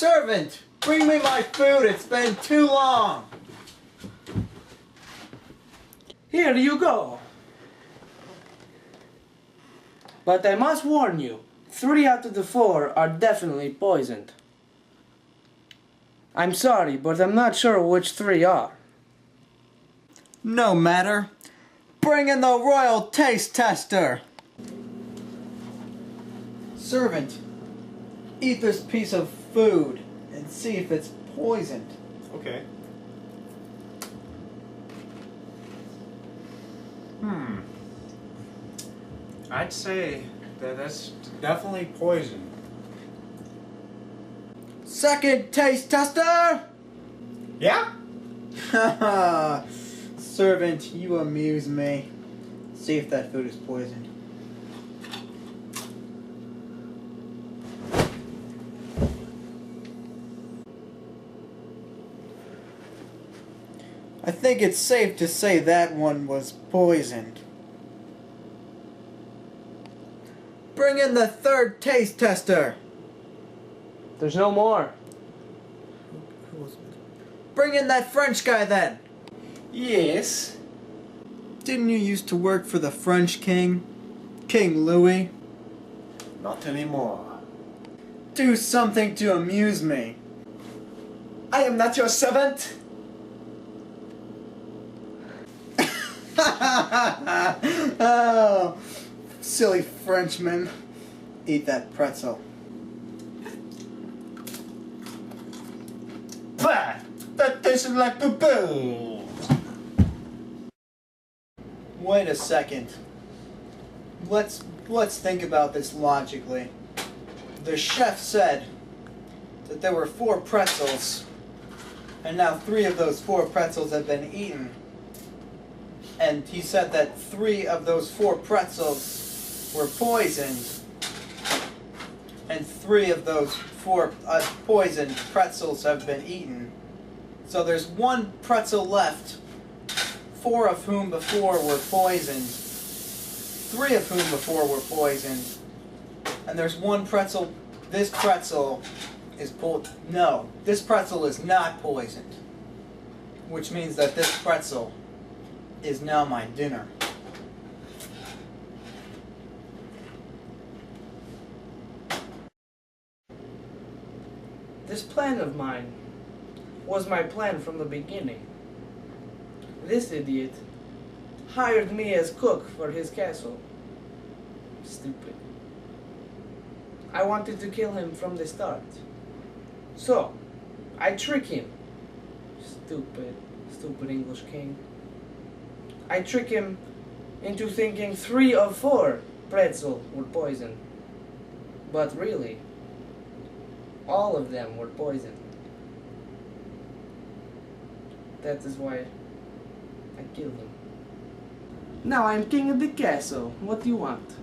Servant, bring me my food. It's been too long. Here you go. But I must warn you, 3 out of the 4 are definitely poisoned. I'm sorry, but I'm not sure which 3 are. No matter. Bring in the royal taste tester. Servant, eat this piece of food and see if it's poisoned. Okay. I'd say that that's definitely poison. Second taste tester! Yeah? Haha. Servant, you amuse me. See if that food is poisoned. I think it's safe to say that one was poisoned. Bring in the third taste tester. There's no more. Bring in that French guy then. Yes. Didn't you used to work for the French king? King Louis? Not anymore. Do something to amuse me. I am not your servant. Oh, silly Frenchman. Eat that pretzel. Bah! That tastes like poo-poo. Wait a second. Let's think about this logically. The chef said that there were 4 pretzels, and now 3 of those 4 pretzels have been eaten. And he said that 3 of those 4 pretzels were poisoned, and 3 of those 4 poisoned pretzels have been eaten. So there's 1 pretzel left, 4 of whom before were poisoned, 3 of whom before were poisoned, and there's 1 pretzel. This pretzel is no, this pretzel is not poisoned, which means that this pretzel is now my dinner. This plan of mine was my plan from the beginning. This idiot hired me as cook for his castle. Stupid. I wanted to kill him from the start. So, I trick him. Stupid English king. I trick him into thinking 3 of 4 pretzel were poisoned. But really, all of them were poisoned. That is why I killed him. Now I'm king of the castle. What do you want?